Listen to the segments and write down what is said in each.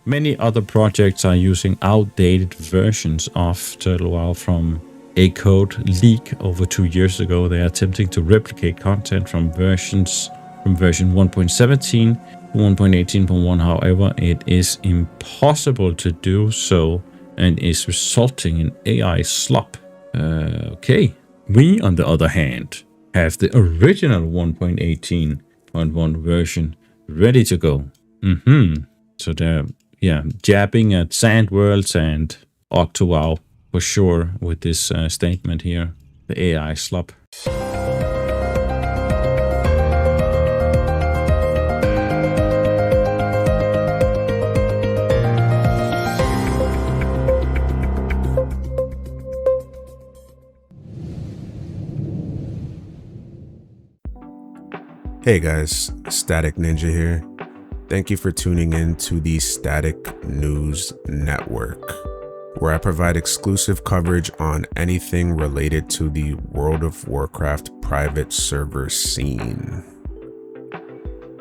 Many other projects are using outdated versions of Turtle Wow from a code leak over 2 years ago. They are attempting to replicate content from version 1.17 to 1.18.1. However, it is impossible to do so and is resulting in AI slop. Okay. We, on the other hand, have the original 1.18.1 version ready to go. So they're jabbing at Sand Worlds and Octo Wow for sure with this statement here. The AI slop. Hey guys, Static Ninja here. Thank you for tuning in to the Static News Network, where I provide exclusive coverage on anything related to the World of Warcraft private server scene.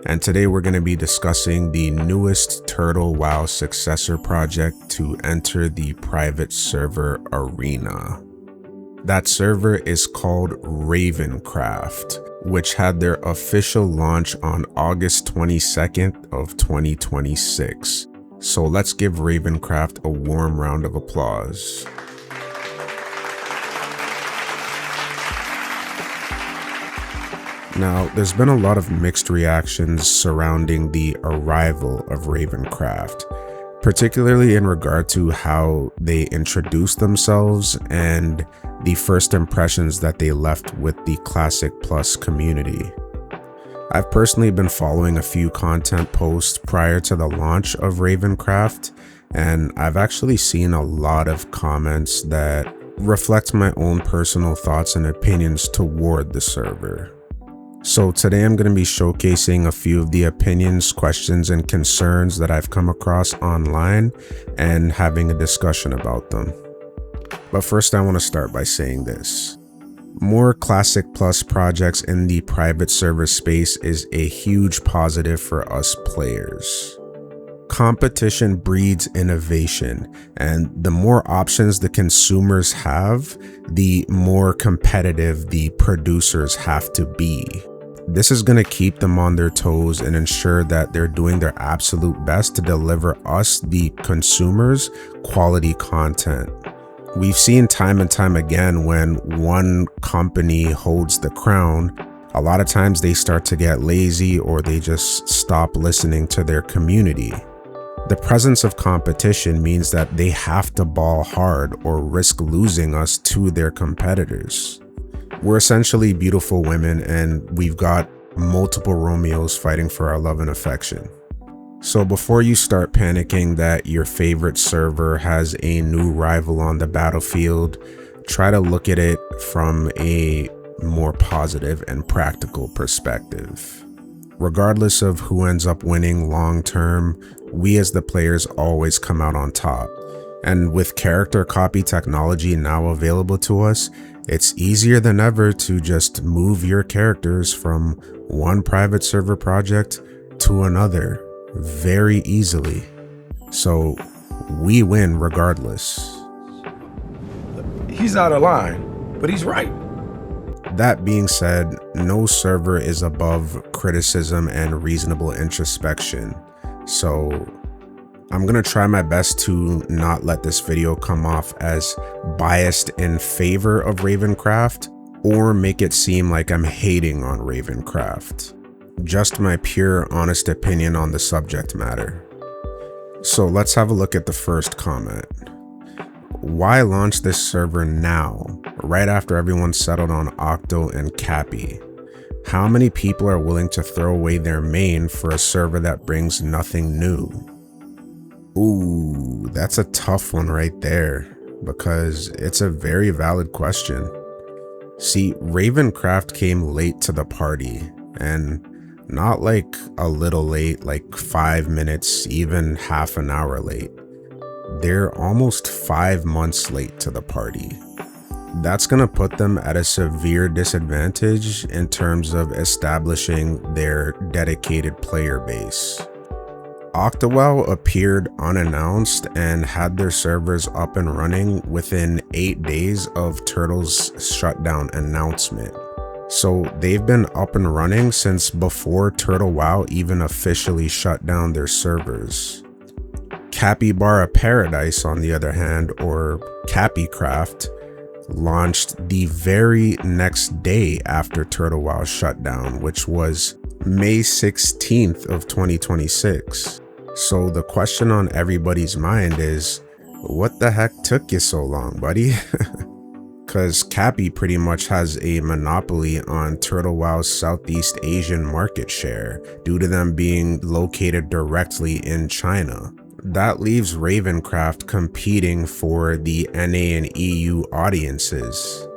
And today we're going to be discussing the newest Turtle WoW successor project to enter the private server arena. That server is called Ravencraft, which had their official launch on August 22nd of 2026. So let's give Ravencraft a warm round of applause. Now, there's been a lot of mixed reactions surrounding the arrival of Ravencraft, particularly in regard to how they introduced themselves and the first impressions that they left with the Classic Plus community. I've personally been following a few content posts prior to the launch of Ravencraft, and I've actually seen a lot of comments that reflect my own personal thoughts and opinions toward the server. So today I'm going to be showcasing a few of the opinions, questions, and concerns that I've come across online and having a discussion about them. But first I want to start by saying this. More Classic Plus projects in the private server space is a huge positive for us players. Competition breeds innovation, and the more options the consumers have, the more competitive the producers have to be. This is going to keep them on their toes and ensure that they're doing their absolute best to deliver us, the consumers, quality content. We've seen time and time again when one company holds the crown, a lot of times they start to get lazy or they just stop listening to their community. The presence of competition means that they have to ball hard or risk losing us to their competitors. We're essentially beautiful women and we've got multiple Romeos fighting for our love and affection. So before you start panicking that your favorite server has a new rival on the battlefield, try to look at it from a more positive and practical perspective. Regardless of who ends up winning long term, we as the players always come out on top. And with character copy technology now available to us, it's easier than ever to just move your characters from one private server project to another very easily. So we win regardless. He's out of line, but he's right. That being said, no server is above criticism and reasonable introspection. So I'm gonna try my best to not let this video come off as biased in favor of Ravencraft or make it seem like I'm hating on Ravencraft. Just my pure, honest opinion on the subject matter. So let's have a look at the first comment. Why launch this server now, right after everyone settled on Octo and Cappy? How many people are willing to throw away their main for a server that brings nothing new? Ooh, that's a tough one right there, because it's a very valid question. See, Ravencraft came late to the party, and not like a little late, like 5 minutes, even half an hour late. They're almost 5 months late to the party. That's gonna put them at a severe disadvantage in terms of establishing their dedicated player base. Octowell appeared unannounced and had their servers up and running within 8 days of Turtle's shutdown announcement. So they've been up and running since before Turtle WoW even officially shut down their servers. Capybara Paradise, on the other hand, or Cappycraft, launched the very next day after Turtle WoW's shutdown, which was May 16th of 2026. So the question on everybody's mind is, what the heck took you so long, buddy? Because Cappy pretty much has a monopoly on Turtle WoW's Southeast Asian market share due to them being located directly in China. That leaves Ravencraft competing for the NA and EU audiences,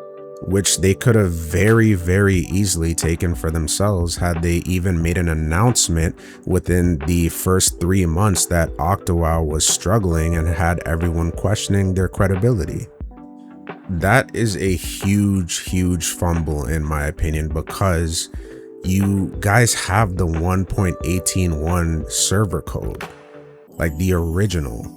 which they could have very, very easily taken for themselves had they even made an announcement within the first 3 months that Octowell was struggling and had everyone questioning their credibility. That is a huge, huge fumble in my opinion, because you guys have the 1.18.1 server code, like the original.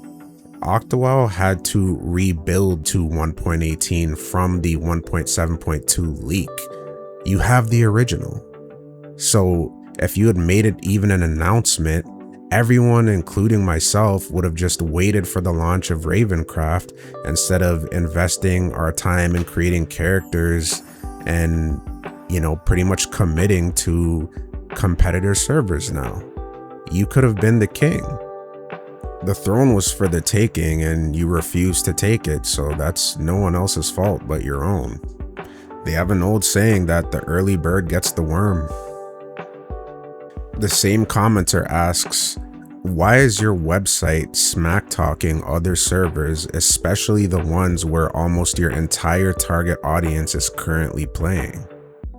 Octowell had to rebuild to 1.18 from the 1.7.2 leak. You have the original. So if you had made it even an announcement, everyone, including myself, would have just waited for the launch of Ravencraft instead of investing our time in creating characters and, pretty much committing to competitor servers now. You could have been the king. The throne was for the taking and you refused to take it, so that's no one else's fault but your own. They have an old saying that the early bird gets the worm. The same commenter asks, why is your website smack talking other servers, especially the ones where almost your entire target audience is currently playing?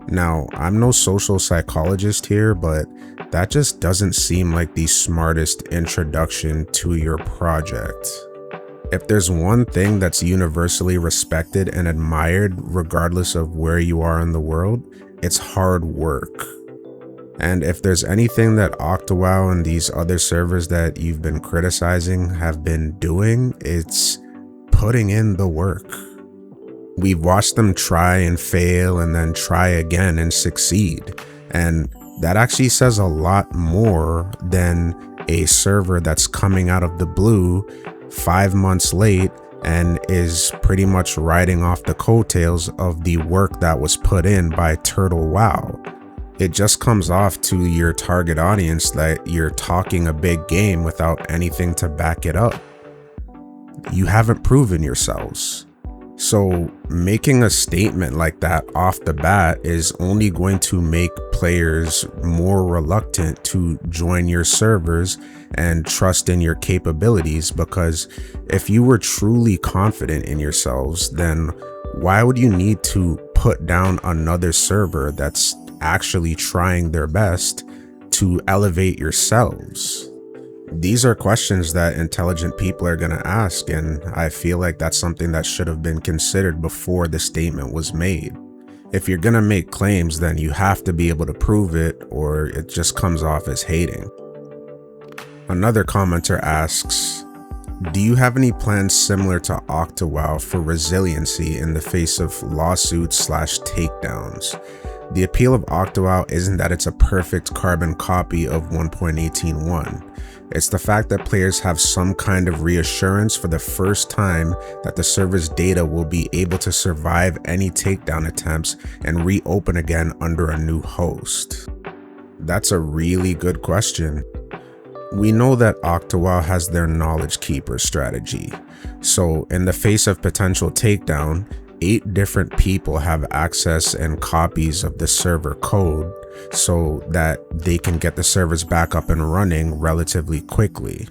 Now, I'm no social psychologist here, but that just doesn't seem like the smartest introduction to your project. If there's one thing that's universally respected and admired regardless of where you are in the world, it's hard work. And if there's anything that Octowell and these other servers that you've been criticizing have been doing, it's putting in the work. We've watched them try and fail and then try again and succeed. And that actually says a lot more than a server that's coming out of the blue 5 months late and is pretty much riding off the coattails of the work that was put in by Turtle WoW. It just comes off to your target audience that you're talking a big game without anything to back it up. You haven't proven yourselves. So making a statement like that off the bat is only going to make players more reluctant to join your servers and trust in your capabilities, because if you were truly confident in yourselves, then why would you need to put down another server that's actually trying their best to elevate yourselves? These are questions that intelligent people are going to ask, and I feel like that's something that should have been considered before the statement was made. If you're going to make claims, then you have to be able to prove it, or it just comes off as hating. Another commenter asks, do you have any plans similar to Octowell for resiliency in the face of lawsuits/takedowns? The appeal of Octowell isn't that it's a perfect carbon copy of 1.18.1. It's the fact that players have some kind of reassurance for the first time that the server's data will be able to survive any takedown attempts and reopen again under a new host. That's a really good question. We know that Octowell has their knowledge keeper strategy. So in the face of potential takedown, 8 different people have access and copies of the server code so that they can get the servers back up and running relatively quickly.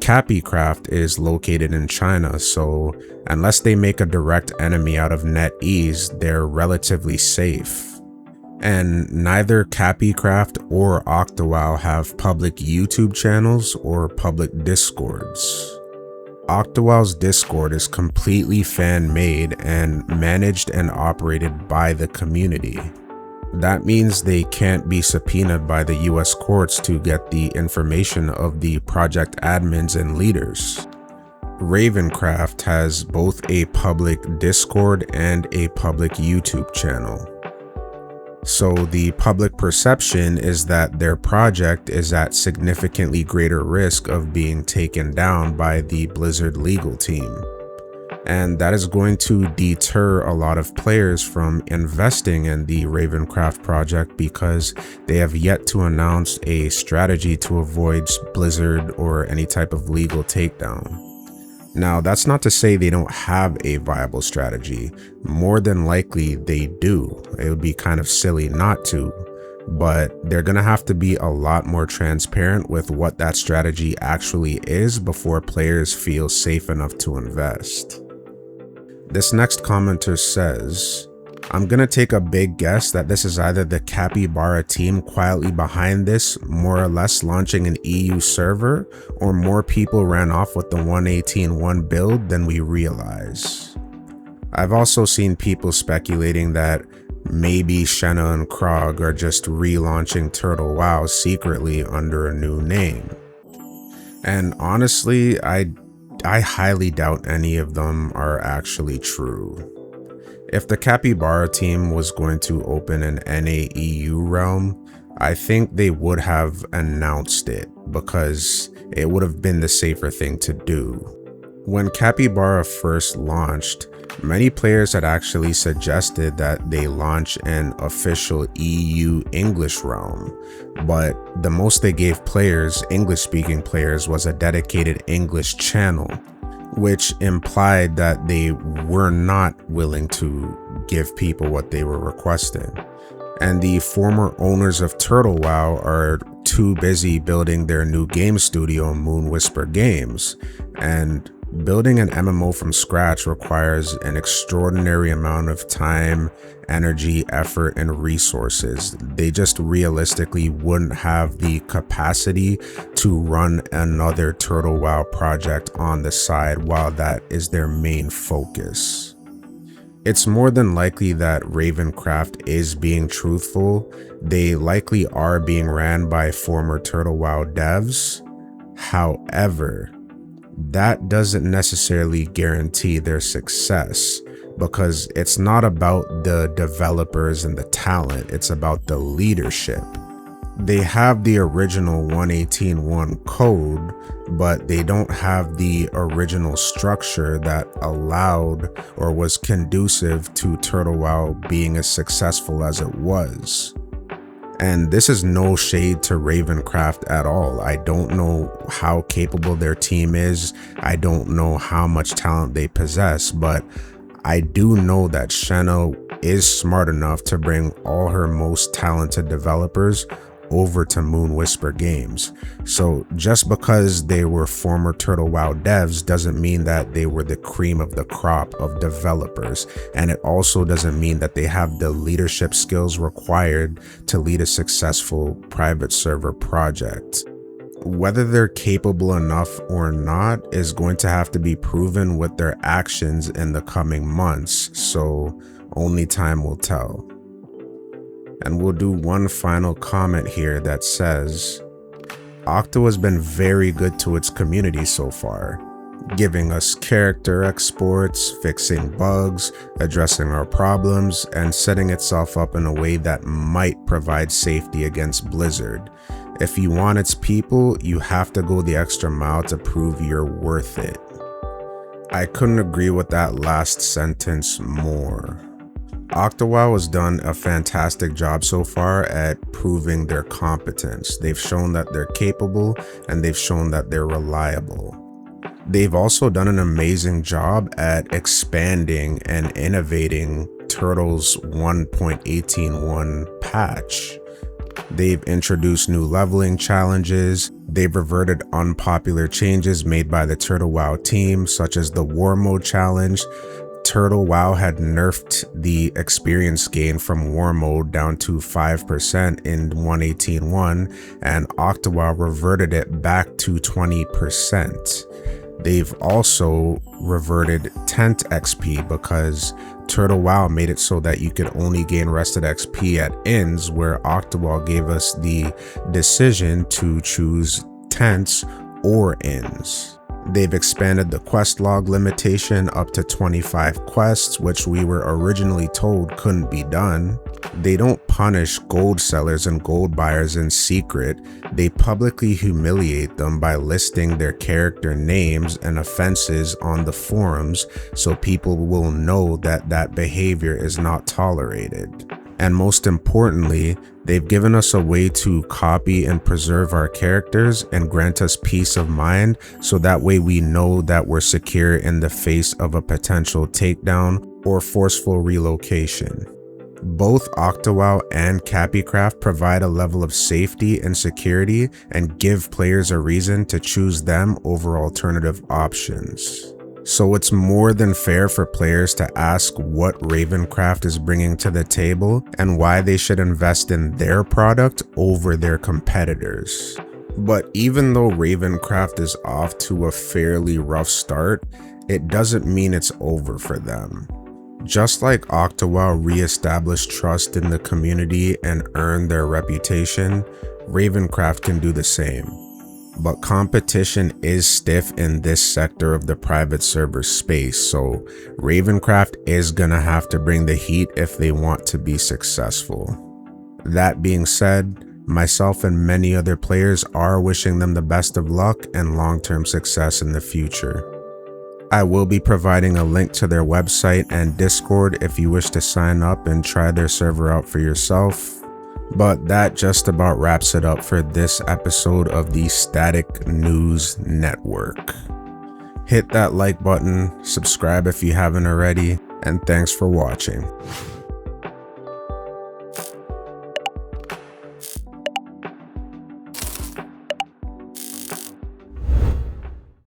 Cappycraft is located in China, so unless they make a direct enemy out of NetEase, they're relatively safe. And neither Cappycraft or Octowell have public YouTube channels or public Discords. Octowell's Discord is completely fan-made and managed and operated by the community. That means they can't be subpoenaed by the US courts to get the information of the project admins and leaders. Ravencraft has both a public Discord and a public YouTube channel. So the public perception is that their project is at significantly greater risk of being taken down by the Blizzard legal team. And that is going to deter a lot of players from investing in the Ravencraft project because they have yet to announce a strategy to avoid Blizzard or any type of legal takedown. Now, that's not to say they don't have a viable strategy. More than likely they do. It would be kind of silly not to, but they're gonna have to be a lot more transparent with what that strategy actually is before players feel safe enough to invest. This next commenter says, I'm gonna take a big guess that this is either the Capybara team quietly behind this, more or less launching an EU server, or more people ran off with the 1.18.1 build than we realize. I've also seen people speculating that maybe Shenna and Krog are just relaunching Turtle WoW secretly under a new name. And honestly, I highly doubt any of them are actually true. If the Capybara team was going to open an NA-EU realm, I think they would have announced it because it would have been the safer thing to do. When Capybara first launched, many players had actually suggested that they launch an official EU English realm, but the most they gave players, English-speaking players, was a dedicated English channel, which implied that they were not willing to give people what they were requesting. And the former owners of Turtle WoW are too busy building their new game studio, Moon Whisper Games, and building an MMO from scratch requires an extraordinary amount of time, energy, effort, and resources. They just realistically wouldn't have the capacity to run another Turtle WoW project on the side while that is their main focus. It's more than likely that Ravencraft is being truthful. They likely are being ran by former Turtle WoW devs. However, that doesn't necessarily guarantee their success because it's not about the developers and the talent, it's about the leadership. They have the original 1.18.1 code, but they don't have the original structure that allowed or was conducive to Turtle WoW being as successful as it was. And this is no shade to Ravencraft at all. I don't know how capable their team is. I don't know how much talent they possess, but I do know that Shenna is smart enough to bring all her most talented developers over to Moon Whisper Games. So just because they were former Turtle WoW devs doesn't mean that they were the cream of the crop of developers, and it also doesn't mean that they have the leadership skills required to lead a successful private server project. Whether they're capable enough or not is going to have to be proven with their actions in the coming months, so only time will tell. And we'll do one final comment here that says, Octo has been very good to its community so far, giving us character exports, fixing bugs, addressing our problems, and setting itself up in a way that might provide safety against Blizzard. If you want its people, you have to go the extra mile to prove you're worth it. I couldn't agree with that last sentence more. Octo WoW has done a fantastic job so far at proving their competence. They've shown that they're capable and they've shown that they're reliable. They've also done an amazing job at expanding and innovating Turtle's 1.18.1 patch. They've introduced new leveling challenges. They've reverted unpopular changes made by the Turtle WoW team, such as the War Mode challenge. Turtle WoW had nerfed the experience gain from War Mode down to 5% in 1.18.1, and Octo WoW reverted it back to 20%. They've also reverted tent XP because Turtle WoW made it so that you could only gain rested XP at inns, where Octo gave us the decision to choose tents or inns. They've expanded the quest log limitation up to 25 quests, which we were originally told couldn't be done. They don't punish gold sellers and gold buyers in secret. They publicly humiliate them by listing their character names and offenses on the forums, so people will know that that behavior is not tolerated. And most importantly, they've given us a way to copy and preserve our characters and grant us peace of mind, so that way we know that we're secure in the face of a potential takedown or forceful relocation. Both OctoWow and Capicraft provide a level of safety and security and give players a reason to choose them over alternative options. So it's more than fair for players to ask what Ravencraft is bringing to the table and why they should invest in their product over their competitors. But even though Ravencraft is off to a fairly rough start, it doesn't mean it's over for them. Just like OctoWow re-established trust in the community and earned their reputation, Ravencraft can do the same. But competition is stiff in this sector of the private server space, so Ravencraft is gonna have to bring the heat if they want to be successful. That being said, myself and many other players are wishing them the best of luck and long-term success in the future. I will be providing a link to their website and Discord if you wish to sign up and try their server out for yourself. But that just about wraps it up for this episode of the Static News Network. Hit that like button, subscribe if you haven't already, and thanks for watching.